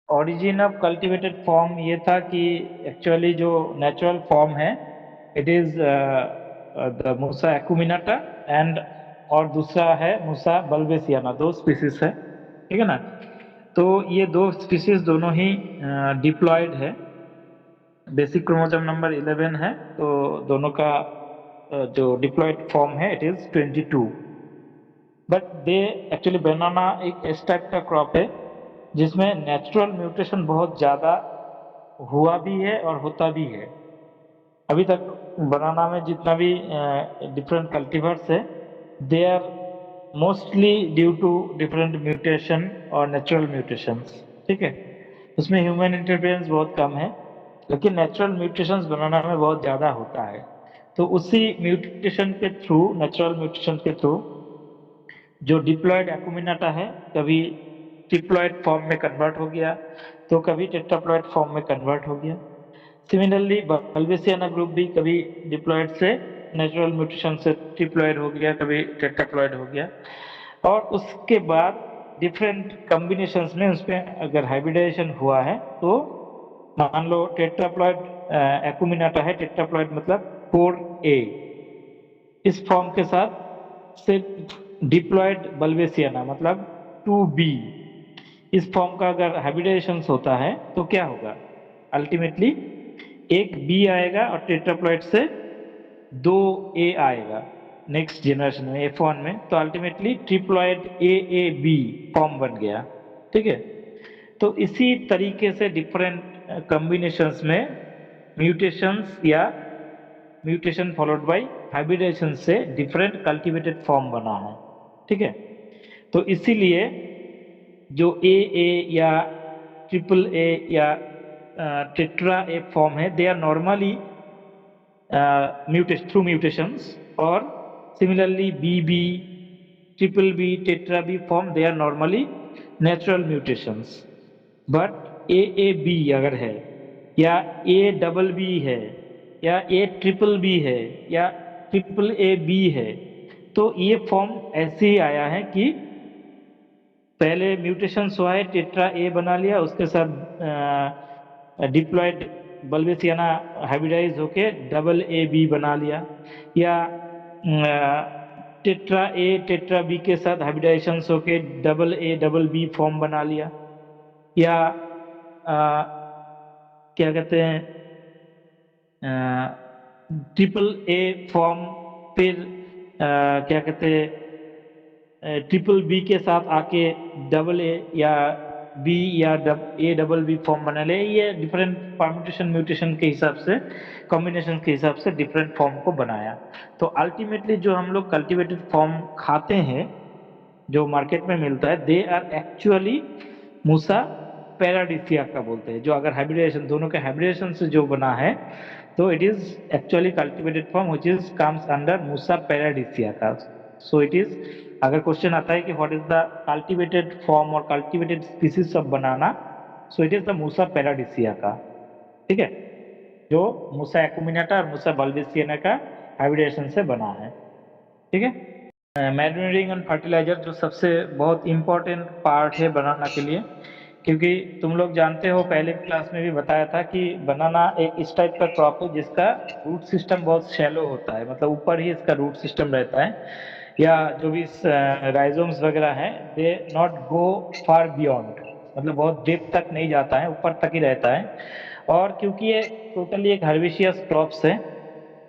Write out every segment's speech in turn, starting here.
Origin of cultivated form ये था कि एक्चुअली जो नेचुरल फॉर्म है it is the Musa acuminata and और दूसरा है मूसा बल्वेसियाना, दो स्पीसीज है, ठीक है ना। तो ये दो स्पीसीज दोनों ही डिप्लॉयड है। बेसिक क्रोमोसोम नंबर 11 है, तो दोनों का जो डिप्लॉयड फॉर्म है it is 22। But they actually banana एक इस टाइप का क्रॉप है जिसमें नेचुरल म्यूटेशन बहुत ज्यादा हुआ भी है और होता भी है। अभी तक बनाना में जितना भी डिफरेंट कल्टीवर्स है they are mostly due to different mutation और नेचुरल म्यूटेशंस, ठीक है। उसमें ह्यूमन इंटरफेरेंस बहुत कम है, लेकिन नेचुरल म्यूटेशंस बनाना में बहुत ज्यादा होता है। तो उसी म्यूटेशन के थ्रू, नेचुरल म्यूटेशन के थ्रू जो डिप्लॉयड एक्यूमिनाटा है कभी ट्रिप्लॉयड फॉर्म में कन्वर्ट हो गया, तो कभी टेट्राप्लॉयड फॉर्म में कन्वर्ट हो गया। सिमिलरली बल्वेसियाना ग्रुप भी कभी डिप्लॉयड से नेचुरल म्यूटेशन से ट्रिप्लॉयड हो गया, कभी टेट्राप्लॉयड हो गया। और उसके बाद डिफरेंट कॉम्बिनेशंस में उसमें अगर हाइब्रिडाइजेशन हुआ है तो मान लो टेट्राप्लॉयड एक्यूमिनाटा है, टेट्राप्लॉयड मतलब 4A, इस फॉर्म के साथ सिर्फ डिप्लॉयड बल्वेसियाना मतलब 2B, इस फॉर्म का अगर हाइब्रिडाइजेशन होता है तो क्या होगा? अल्टीमेटली एक बी आएगा और टेट्राप्लॉयड से 2A आएगा नेक्स्ट जनरेशन में F1 में, तो अल्टीमेटली ट्रिप्लॉयड AAB फॉर्म बन गया, ठीक है। तो इसी तरीके से डिफरेंट कॉम्बिनेशंस में म्यूटेशंस या म्यूटेशन फॉलोड बाय हाइब्रिडेशन से डिफरेंट कल्टीवेटेड फॉर्म बना है, ठीक है। तो इसीलिए जो AA या ट्रिपल A या टेट्रा A फॉर्म है they are normally mutation through mutations, और similarly BB, triple B, tetra B फॉर्म they are normally natural mutations. But AAB अगर है या A BB है या A BBB है या AAA-B है, तो ये फॉर्म ऐसे ही आया है कि पहले म्यूटेशन हुआ है, टेट्रा A बना लिया, उसके साथ डिप्लॉयड बल्वेसियाना हाइब्रिडाइज होके AA-B बना लिया, या टेट्रा B के साथ हाइब्रिडाइजेशन होके AA-B फॉर्म बना लिया, या क्या कहते हैं ट्रिपल A फॉर्म, फिर क्या कहते हैं ट्रिपल B के साथ आके AA या B या A BB फॉर्म बना ले। ये डिफरेंट परम्यूटेशन म्यूटेशन के हिसाब से, कॉम्बिनेशन के हिसाब से डिफरेंट फॉर्म को बनाया। तो अल्टीमेटली जो हम लोग कल्टीवेटेड फॉर्म खाते हैं जो मार्केट में मिलता है they are actually Musa paradisiaca का बोलते हैं। जो अगर हाइब्रिडेशन, दोनों के हाइब्रिडेशन से जो बना है तो it is actually cultivated form which is comes under Musa paradisiaca का। सो इट इज, अगर क्वेश्चन आता है कि what is the cultivated form और cultivated species of banana, so it is the Musa paradisiaca का, ठीक है, जो मूसा एक्यूमिनाटा और मूसा बल्वेसियाना का हाइब्रिडेशन से बना है, ठीक है। मैन्यूरिंग एंड फर्टिलाइजर जो सबसे बहुत इंपॉर्टेंट पार्ट है बनाना के लिए, क्योंकि तुम लोग जानते हो पहले क्लास में भी बताया था कि बनाना एक इस टाइप का क्रॉप है जिसका रूट सिस्टम बहुत शैलो होता है, मतलब ऊपर ही इसका रूट सिस्टम रहता है, या जो भी राइजोम्स वगैरह हैं they not go far beyond, मतलब बहुत डेप्थ तक नहीं जाता है, ऊपर तक ही रहता है। और क्योंकि ये टोटली एक हर्बिशियस क्रॉप्स है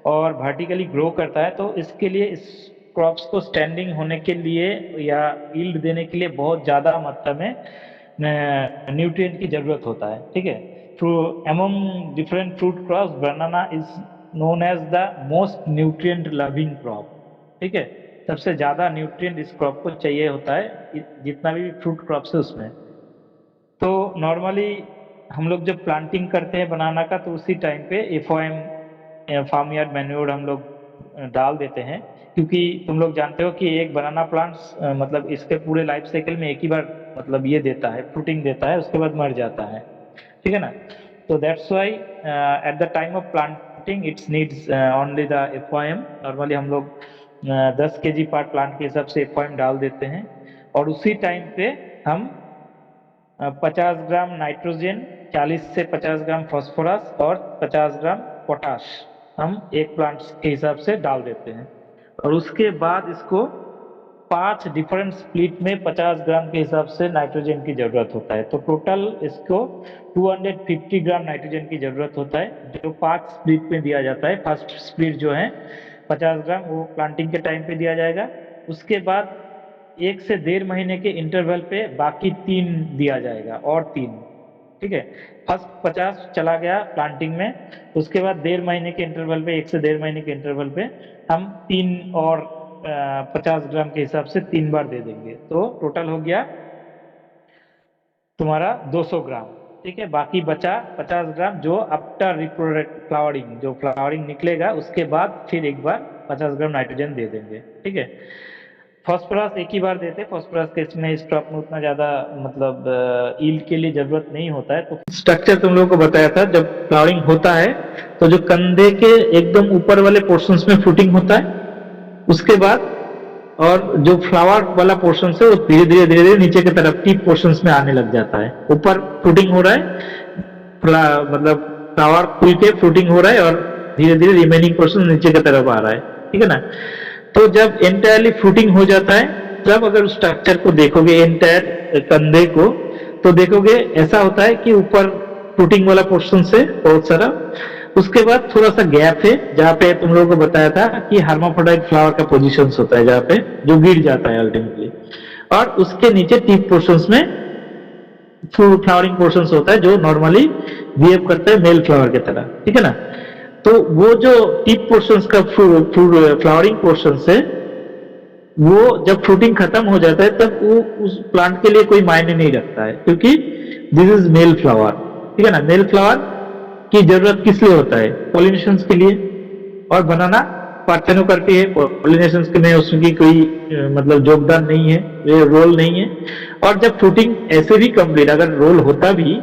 और वर्टिकली ग्रो करता है, तो इसके लिए इस क्रॉप्स को स्टैंडिंग होने के लिए या यील्ड देने के लिए बहुत ज्यादा मात्रा में न्यूट्रिएंट की जरूरत होता है, ठीक है। Through among different fruit crops banana is known as the most nutrient loving crop, ठीक है। सबसे ज्यादा न्यूट्रिएंट इस क्रॉप को चाहिए होता है जितना भी फ्रूट क्रॉप्स है उसमें। तो नॉर्मली हम लोग जब प्लांटिंग करते हैं बनाना का तो उसी टाइम पे FOM फार्म यार्ड मैन्योर हम लोग डाल देते हैं, क्योंकि तुम लोग जानते हो कि एक बनाना प्लांट्स मतलब इसके पूरे लाइफ साइकिल में एक ही बार मतलब ये देता है, फ्रूटिंग देता है, उसके बाद मर जाता है, ठीक है ना। तो that's why at the time of planting it's needs only the FOM। Normally हम लोग 10 kg पर प्लांट के हिसाब से FOM डाल देते हैं, और उसी टाइम पे हम 50 ग्राम नाइट्रोजन, 40 से 50 ग्राम फास्फोरस और 50 ग्राम पोटाश हम एक प्लांट के हिसाब से डाल देते हैं। और उसके बाद इसको 5 डिफरेंट स्प्लिट में 50 ग्राम के हिसाब से नाइट्रोजन की जरूरत होता है। तो टोटल इसको 250 ग्राम नाइट्रोजन की जरूरत होता है, जो 5 स्प्लिट में दिया जाता है। फर्स्ट स्प्लिट जो है 50 ग्राम वो प्लांटिंग के टाइम पे दिया जाएगा। उसके बाद 1 से 1.5 महीने के इंटरवल पे बाकी 3 दिया जाएगा और 3। ठीक है, फर्स्ट 50 चला गया प्लांटिंग में, उसके बाद 1.5 महीने के इंटरवल पे, 1 से 1.5 महीने के इंटरवल पे हम 3 और 50 ग्राम के हिसाब से 3 बार दे देंगे। तो टोटल हो गया तुम्हारा 200 ग्राम। ठीक है, बाकी बचा 50 ग्राम जो आफ्टर रिप्रोडक्ट फ्लावरिंग, जो फ्लावरिंग निकलेगा उसके बाद फिर एक बार 50 ग्राम नाइट्रोजन दे देंगे। ठीक है, फास्फोरस एक ही बार देते हैं। फास्फोरस के इसमें इस क्रॉप में उतना ज्यादा मतलब ईल्ड के लिए जरूरत नहीं होता है। तो स्ट्रक्चर तुम लोगों को बताया था, जब फ्लावरिंग होता है तो जो कंधे के एकदम ऊपर वाले पोर्शंस में फ्रूटिंग होता है, उसके बाद और जो फ्लावर वाला पोर्शन है वो धीरे धीरे धीरे धीरे नीचे की तरफ टीप पोर्शंस में आने लग जाता है। ऊपर फ्रूटिंग हो रहा है, मतलब फ्लावर खुल के फ्रूटिंग हो रहा है और धीरे धीरे रिमेनिंग पोर्शन नीचे की तरफ आ रहा है। ठीक है ना। तो जब एंटायरली फ्रूटिंग हो जाता है, तब अगर उस स्ट्रक्चर को देखोगे, एंटायर कंधे को, तो देखोगे ऐसा होता है कि ऊपर फ्रूटिंग वाला पोर्शन से बहुत सारा, उसके बाद थोड़ा सा गैप है जहाँ पे तुम लोगों को बताया था कि हार्माफ्रोडाइट फ्लावर का पोजीशन होता है, जहाँ पे जो गिर जाता है अल्टीमेटली, और उसके नीचे टिप पोर्शंस में फ्लावरिंग पोर्शंस होता है जो नॉर्मली बिहेव करता है मेल फ्लावर की तरह। ठीक है ना। तो वो जो टिप पोर्शंस का फ्लावरिंग पोर्शन है, वो जब फ्रूटिंग खत्म हो जाता है तब वो उस प्लांट के लिए कोई मायने नहीं रखता है, क्योंकि दिस इज मेल फ्लावर। ठीक है ना। मेल फ्लावर की जरूरत किस लिए होता है? पॉलिनेशन के लिए, और बनाना पार्थेनो करती है पॉलिनेशन के में, उसकी कोई मतलब योगदान नहीं है, रोल नहीं है। और जब फ्रूटिंग ऐसे भी कंप्लीट, अगर रोल होता भी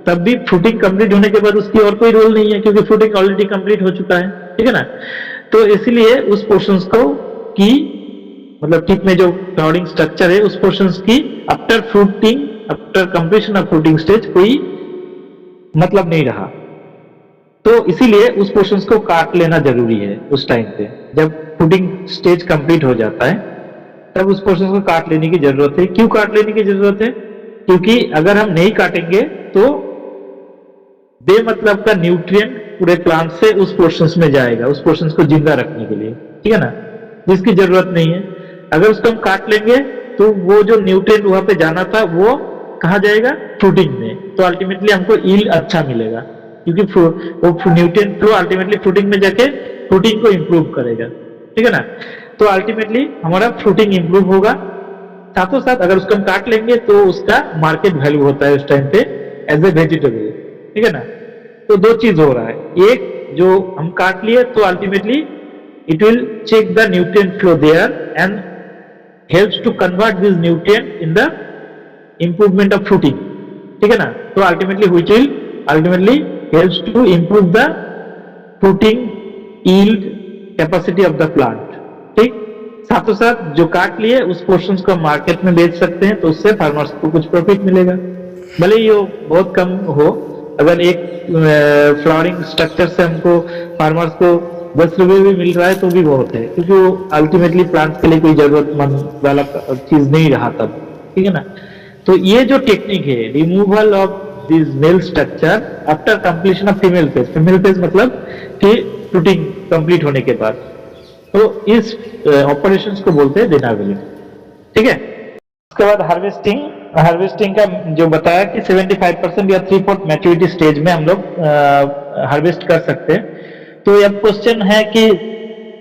तब भी फ्रूटिंग कंप्लीट होने के बाद उसकी और कोई रोल नहीं है, क्योंकि फ्रूटिंग ऑलरेडी कंप्लीट हो चुका है। ठीक है ना। तो इसलिए उस पोर्शंस को की मतलब टिप में जो फ्लावरिंग स्ट्रक्चर है उस पोर्शंस की after fruiting, after completion of fruiting stage कोई मतलब नहीं रहा। तो इसीलिए उस पोर्शंस को काट लेना जरूरी है उस टाइम पे। जब फ्रूटिंग स्टेज कंप्लीट हो जाता है तब उस पोर्शंस को काट लेने की जरूरत है। क्यों काट लेने की जरूरत है? क्योंकि अगर हम नहीं काटेंगे तो बेमतलब का न्यूट्रिएंट पूरे प्लांट से उस पोर्शंस में जाएगा, उस पोर्शंस को जिंदा रखने के लिए। ठीक है ना, जिसकी जरूरत नहीं है। अगर उसको हम काट लेंगे तो वो जो न्यूट्रिएंट वहां पे जाना था वो कहाँ जाएगा? फ्रूटिंग में। तो अल्टीमेटली हमको ईल्ड अच्छा मिलेगा, क्योंकि वो न्यूट्रिएंट फ्लो अल्टीमेटली फ्रूटिंग में जाके फ्रूटिंग को इंप्रूव करेगा। ठीक है ना। तो अल्टीमेटली हमारा फ्रूटिंग इंप्रूव होगा। साथों साथ अगर उसको हम काट लेंगे तो उसका मार्केट वैल्यू होता है उस टाइम पे एज ए वेजिटेबल। ठीक है ना। तो दो चीज हो रहा है, एक जो हम काट लिए तो ultimately it will check the nutrient flow there and helps to convert this nutrient in the improvement of fruiting. ठीक है ना। तो ultimately which will ultimately helps to improve the fruiting yield capacity of the plant. ठीक, साथों साथ जो काट लिए उस पोर्शंस को मार्केट में बेच सकते हैं, तो उससे फार्मर्स को कुछ प्रॉफिट मिलेगा, भले ही वो बहुत कम हो। अगर एक फ्लावरिंग स्ट्रक्चर से हमको फार्मर्स को 10 रुपए भी मिल रहा है तो भी बहुत है, क्योंकि वो अल्टीमेटली प्लांट्स के लिए कोई जरूरतमंद वाला चीज नहीं रहा तब। ठीक है ना। तो ये जो टेक्निक है, removal of this male structure after completion of female phase, female phase मतलब कि फ्रूटिंग कंप्लीट होने के बाद, तो इस ऑपरेशंस को बोलते हैं डिनाविलिंग। ठीक है। उसके बाद हार्वेस्टिंग, हार्वेस्टिंग का जो बताया कि 75% या 3/4 मैच्योरिटी स्टेज में हम लोग हार्वेस्ट कर सकते हैं। तो अब क्वेश्चन है कि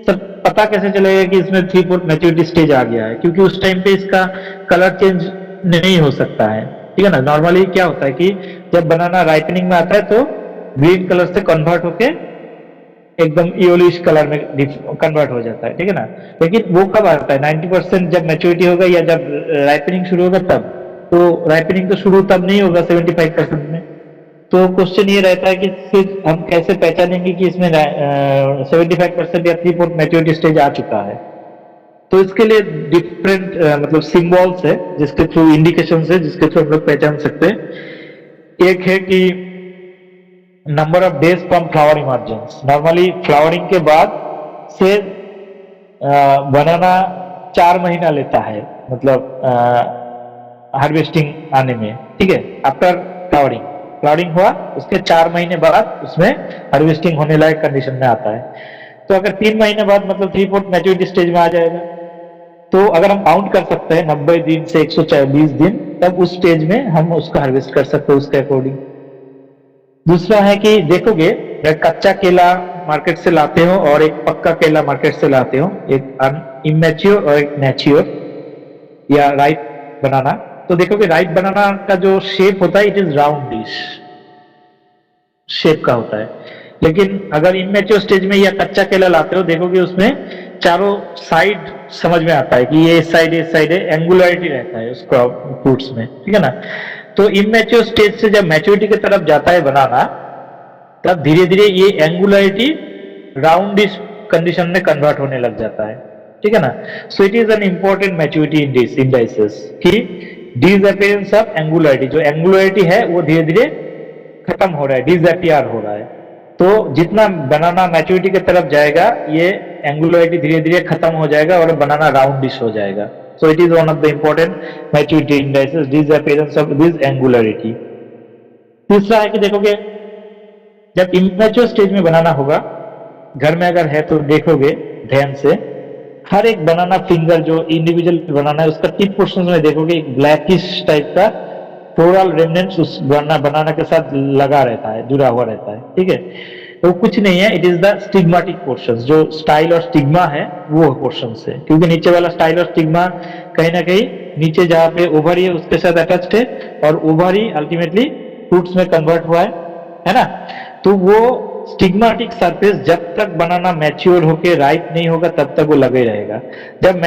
सब पता कैसे चलेगा कि इसमें 3/4 मैच्योरिटी स्टेज आ गया है? क्योंकि उस टाइम पे इसका कलर चेंज नहीं हो सकता है। ठीक है ना। नॉर्मली क्या होता है कि जब बनाना राइपनिंग में आता है तो ग्रीन कलर से कन्वर्ट होके एकदम येलोइश कलर में कन्वर्ट हो जाता है। ठीक है ना। लेकिन वो कब आता है? 90% जब मैच्योरिटी होगा या जब राइपनिंग शुरू होगा तब। तो राइपनिंग तो शुरू तब नहीं होगा 75% में। तो क्वेश्चन ये रहता है कि फिर हम कैसे पहचानेंगे कि इसमें 75% या 3/4 मैच्योरिटी स्टेज आ चुका है? तो इसके लिए डिफरेंट मतलब सिंबल्स है जिसके थ्रू, इंडिकेशन है जिसके थ्रू हम लोग पहचान सकते हैं। एक है कि number of days from flower emergence. Normally flowering के बाद से बनाना 4 महीना लेता है, मतलब हार्वेस्टिंग आने में, ठीक है। आफ्टर फ्लावरिंग, फ्लावरिंग हुआ उसके 4 महीने बाद उसमें हार्वेस्टिंग होने लायक कंडीशन में आता है। तो अगर 3 महीने बाद मतलब 3/4 मैच्योरिटी स्टेज में आ जाएगा, तो अगर हम काउंट कर सकते हैं 90 दिन से 120 दिन, तब उस स्टेज में हम उसको हार्वेस्ट कर सकते हैं उसके अकॉर्डिंग। दूसरा है कि देखोगे, एक कच्चा केला मार्केट से लाते हो और एक पक्का केला मार्केट से लाते हो, एक इमेच्योर और एक मैच्योर या राइप बनाना। तो देखोगे राइप बनाना का जो शेप होता है, इट इज राउंडिश शेप का होता है। लेकिन अगर इमेच्योर स्टेज में या कच्चा केला लाते हो, देखोगे उसमें चारों साइड समझ में आता है कि ये इस साइड है, एंगुलरिटी रहता है उसका फ्रूट्स में, ठीक है ना। तो इमेच्योर स्टेज से जब मैच्योरिटी की तरफ जाता है बनाना, तब धीरे धीरे ये एंगुलरिटी राउंडिश कंडीशन में कन्वर्ट होने लग जाता है, ठीक है ना। सो it is an important maturity indices कि डिसअपियरेंस ऑफ एंगुलरिटी, जो एंगुलरिटी है वो धीरे धीरे खत्म हो रहा है, डिसअपियर हो रहा है। तो जितना बनाना मैच्योरिटी की तरफ जाएगा, ये एंगुलरिटी धीरे धीरे खत्म हो जाएगा और बनाना राउंडिश हो जाएगा। सो it is one of the important maturity indices, disappearance of this angularity. तीसरा है कि देखोगे, जब इमेच्योर स्टेज में बनाना होगा, घर में अगर है तो देखोगे ध्यान से, हर एक बनाना फिंगर जो इंडिविजुअल बनाना है उसका टिप पोर्शन में देखोगे एक ब्लैकिश टाइप का फ्लोरल रेमनेंट्स उस बनाना के साथ लगा रहता है, जुड़ा हुआ रहता है, ठीक है। तो कुछ नहीं है, it is the stigmatic portion. जो स्टाइल और स्टिग्मा है वो पोर्शन है, क्योंकि नीचे वाला स्टाइल और स्टिग्मा कहीं ना कहीं नीचे जहाँ पे ओवरी है उसके साथ अटैच्ड है, और ओवरी अल्टीमेटली फ्रूट्स में कन्वर्ट हुआ है ना। तो वो स्टिग्मेटिक सरफेस जब तक बनाना मैच्योर होके राइप नहीं होगा तब तक वो लगे रहेगा। जब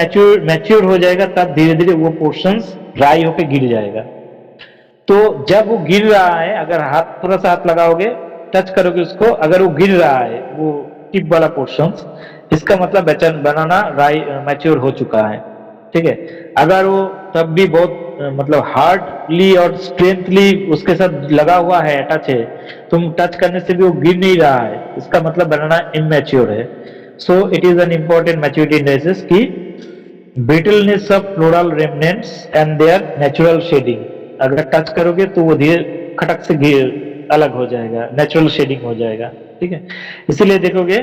मैच्योर हो जाएगा तब धीरे धीरे वो पोर्शंस ड्राई होके गिर जाएगा। तो जब वो गिर रहा है, अगर हाथ थोड़ा सा हाथ लगाओगे, टच करोगे उसको, अगर वो गिर रहा है वो टिप वाला पोर्शन, इसका मतलब बनाना मैच्योर हो चुका है, ठीक है। अगर वो तब भी बहुत मतलब हार्डली और स्ट्रेंथली उसके साथ लगा हुआ है, अटैच है, तुम टच करने से भी वो गिर नहीं रहा है, इसका मतलब बनाना इमेच्योर है। So it is an important maturity indices की brittleness of floral remnants and their natural shedding. अगर टच करोगे तो वो धीरे खटक से अलग हो जाएगा, नेचुरल शेडिंग हो जाएगा, ठीक है। इसीलिए देखोगे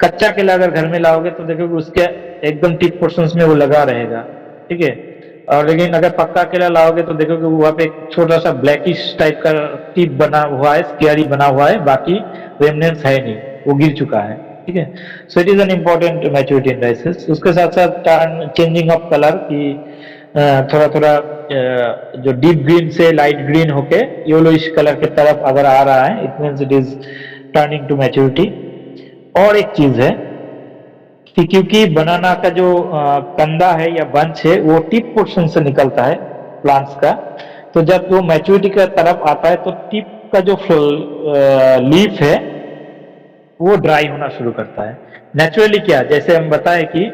कच्चा केला अगर घर में लाओगे तो देखोगे उसके एकदम टिप पोर्शंस में वो लगा रहेगा, ठीक है। और लेकिन अगर पक्का केला लाओगे तो देखोगे वहां पे एक छोटा सा ब्लैकिश टाइप का टिप बना हुआ है, स्केरी बना हुआ है, बाकी रेमनेंट्स है नहीं, वो गिर चुका है, ठीक है। So it is an important maturity indices. उसके साथ साथ चेंजिंग ऑफ कलर की थोड़ा थोड़ा जो डीप ग्रीन से लाइट ग्रीन होके येलोइश कलर की तरफ अगर आ रहा है, it means it is turning to maturity. और एक चीज है कि क्योंकि बनाना का जो कंदा है या बंच है वो टिप पोर्शन से निकलता है प्लांट्स का, तो जब वो मैच्योरिटी की तरफ आता है तो टिप का जो लीफ है वो ड्राई होना शुरू करता है। नेचुरली क्या, जैसे हम बताएं कि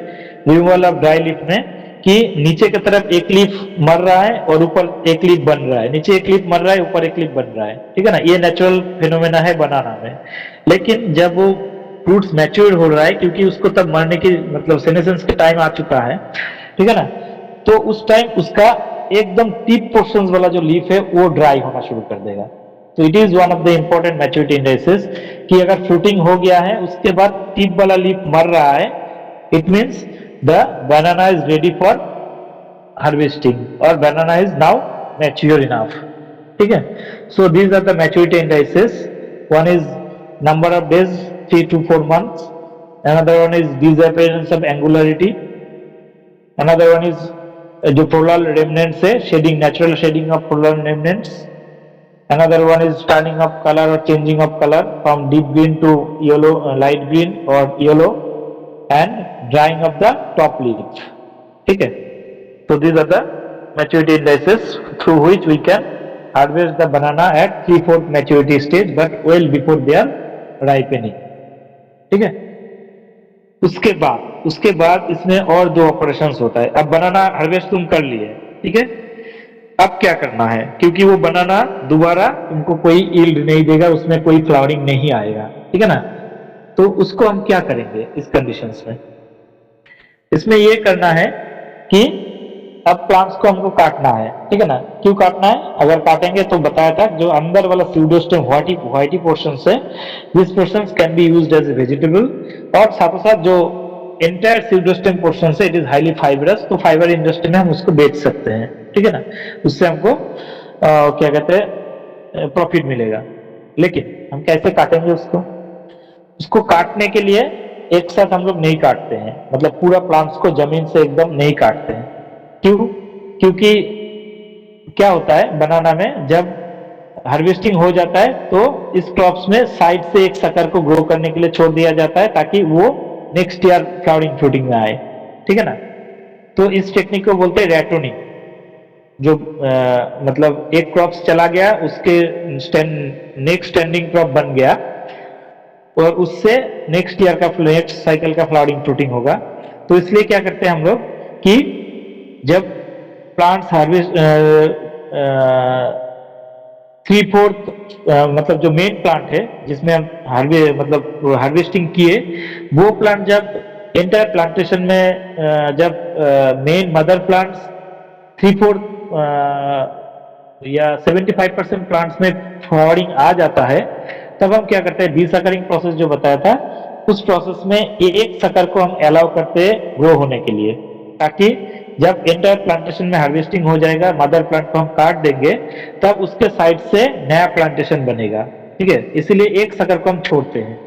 रिमूवल ऑफ ड्राई लीफ में कि नीचे की तरफ एक लीफ मर रहा है और ऊपर एक लीफ बन रहा है, नीचे एक लीफ मर रहा है, ऊपर एक लीफ बन रहा है, ठीक है ना। ये नेचुरल फिनोमेना है बनाना में। लेकिन जब वो फ्रूट्स मैच्योर हो रहा है, क्योंकि उसको तब मरने की मतलब सेनेसेंस के टाइम आ चुका है, ठीक है ना, तो उस टाइम उसका एकदम टिप पोर्शंस वाला जो लीफ है वो ड्राई होना शुरू कर देगा। तो it is one of the important maturity indices कि अगर फ्रूटिंग हो गया है उसके बाद टिप वाला लीफ मर रहा है, it means the banana is ready for harvesting or banana is now mature enough, ठीक है। So these are the maturity indices. One is number of days, 3 to 4 months. Another one is disappearance of angularity. Another one is जो floral remnants है, shedding, natural shedding of floral remnants. Another one is turning of color or changing of color from deep green to yellow, light green or yellow, and drying of the top leaf, ठीक है। So these are the maturity indices through which we can harvest the banana at 3/4 maturity stage, but well before they are ripening, ठीक है। उसके बाद इसमें और दो operations होता है। अब बनाना हार्वेस्ट तुम कर लिए, ठीक है। अब क्या करना है, क्योंकि वो बनाना दोबारा तुमको कोई यील्ड नहीं देगा, उसमें कोई फ्लावरिंग नहीं आएगा, ठीक है ना। तो उसको हम क्या करेंगे इस कंडीशंस में, इसमें ये करना है कि अब प्लांट्स को हमको काटना है, ठीक है ना। क्यों काटना है, अगर काटेंगे तो बताया था जो अंदर वाला स्यूडोस्टेम व्हाइटी पोर्शन है, this portion can be used as a vegetable, और साथों साथ जो एंटायर स्यूडोस्टेम पोर्शन है इट इज हाईली फाइबरस, तो फाइबर इंडस्ट्री में हम उसको बेच सकते हैं, ठीक है ना। उससे हमको क्या कहते हैं प्रॉफिट मिलेगा। लेकिन हम कैसे काटेंगे उसको काटने के लिए एक साथ हम लोग नहीं काटते हैं, मतलब पूरा प्लांट्स को जमीन से एकदम नहीं काटते हैं। क्यों, क्योंकि क्या होता है बनाना में, जब हार्वेस्टिंग हो जाता है तो इस क्रॉप्स में साइड से एक सकर को ग्रो करने के लिए छोड़ दिया जाता है, ताकि वो नेक्स्ट ईयर फ्लावरिंग फ्रूटिंग में आए, ठीक है ना। तो इस टेक्निक को बोलते हैं रैटोनिंग। जो मतलब एक क्रॉप्स चला गया, उसके नेक्स्ट स्टैंडिंग क्रॉप बन गया, और उससे नेक्स्ट ईयर का नेक्स्ट साइकिल का फ्लावरिंग फ्रूटिंग होगा। तो इसलिए क्या करते हैं हम लोग कि जब प्लांट्स हार्वेस्ट 3/4 मतलब जो मेन प्लांट है जिसमें हम हार्वेस्टिंग किए, वो प्लांट जब एंटायर प्लांटेशन में जब मेन मदर प्लांट्स 3/4 या 75% प्लांट्स में फ्लावरिंग आ जाता है, तब हम क्या करते हैं, डीसकरिंग प्रोसेस जो बताया था, उस प्रोसेस में एक सकर को हम अलाउ करते हैं ग्रो होने के लिए, ताकि जब एंटायर प्लांटेशन में हार्वेस्टिंग हो जाएगा, मदर प्लांट को हम काट देंगे, तब उसके साइड से नया प्लांटेशन बनेगा, ठीक है। इसीलिए एक सकर को हम छोड़ते हैं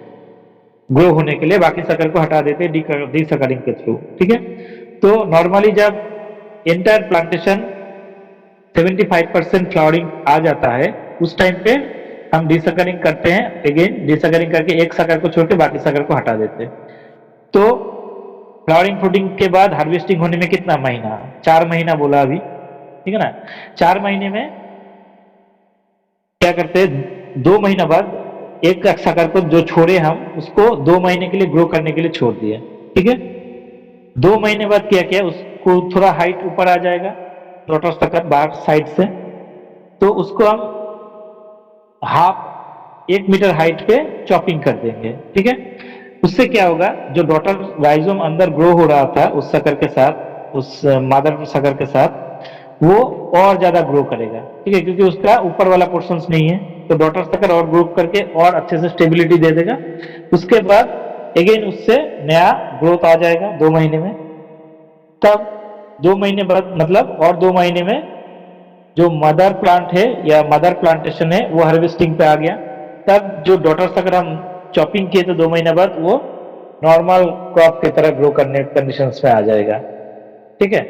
ग्रो होने के लिए, बाकी सकर को हटा देते हैं डीसकरिंग के थ्रू, ठीक है। तो नॉर्मली जब एंटायर प्लांटेशन 75% फ्लावरिंग आ जाता है, उस टाइम पे हम डीसकरिंग करते हैं, अगेन डीसकरिंग करके एक सकर को छोड़ के बाकी सकर को हटा देते हैं। तो फ्लावरिंग फ्रूटिंग के बाद हार्वेस्टिंग होने में कितना महीना, 4 महीना बोला अभी, ठीक है ना। 4 महीने में क्या करते हैं, 2 महीना बाद एक सकर को जो छोड़े हम उसको 2 महीने के लिए ग्रो करने के लिए छोड़ दिए, ठीक है। 2 महीने बाद क्या किया, उसको थोड़ा हाइट ऊपर आ जाएगा डॉटर सकर बाहर साइड से, तो उसको हम 1 मीटर हाइट पे चॉपिंग कर देंगे, ठीक है। उससे क्या होगा, जो डॉटर राइजोम अंदर ग्रो हो रहा था उस सकर के साथ, उस मदर सकर के साथ, वो और ज्यादा ग्रो करेगा, ठीक है, क्योंकि उसका ऊपर वाला पोर्शन नहीं है, तो डॉटर सकर और ग्रो करके और अच्छे से स्टेबिलिटी दे देगा। उसके बाद अगेन उससे नया ग्रोथ आ जाएगा 2 महीने में। तब 2 महीने बाद मतलब और 2 महीने में जो मदर प्लांट है या मदर प्लांटेशन है वो हार्वेस्टिंग पे आ गया। तब जो डॉटर सकर हम चॉपिंग किए थे 2 महीने बाद, वो नॉर्मल क्रॉप की तरह ग्रो करने कंडीशंस में आ जाएगा, ठीक है।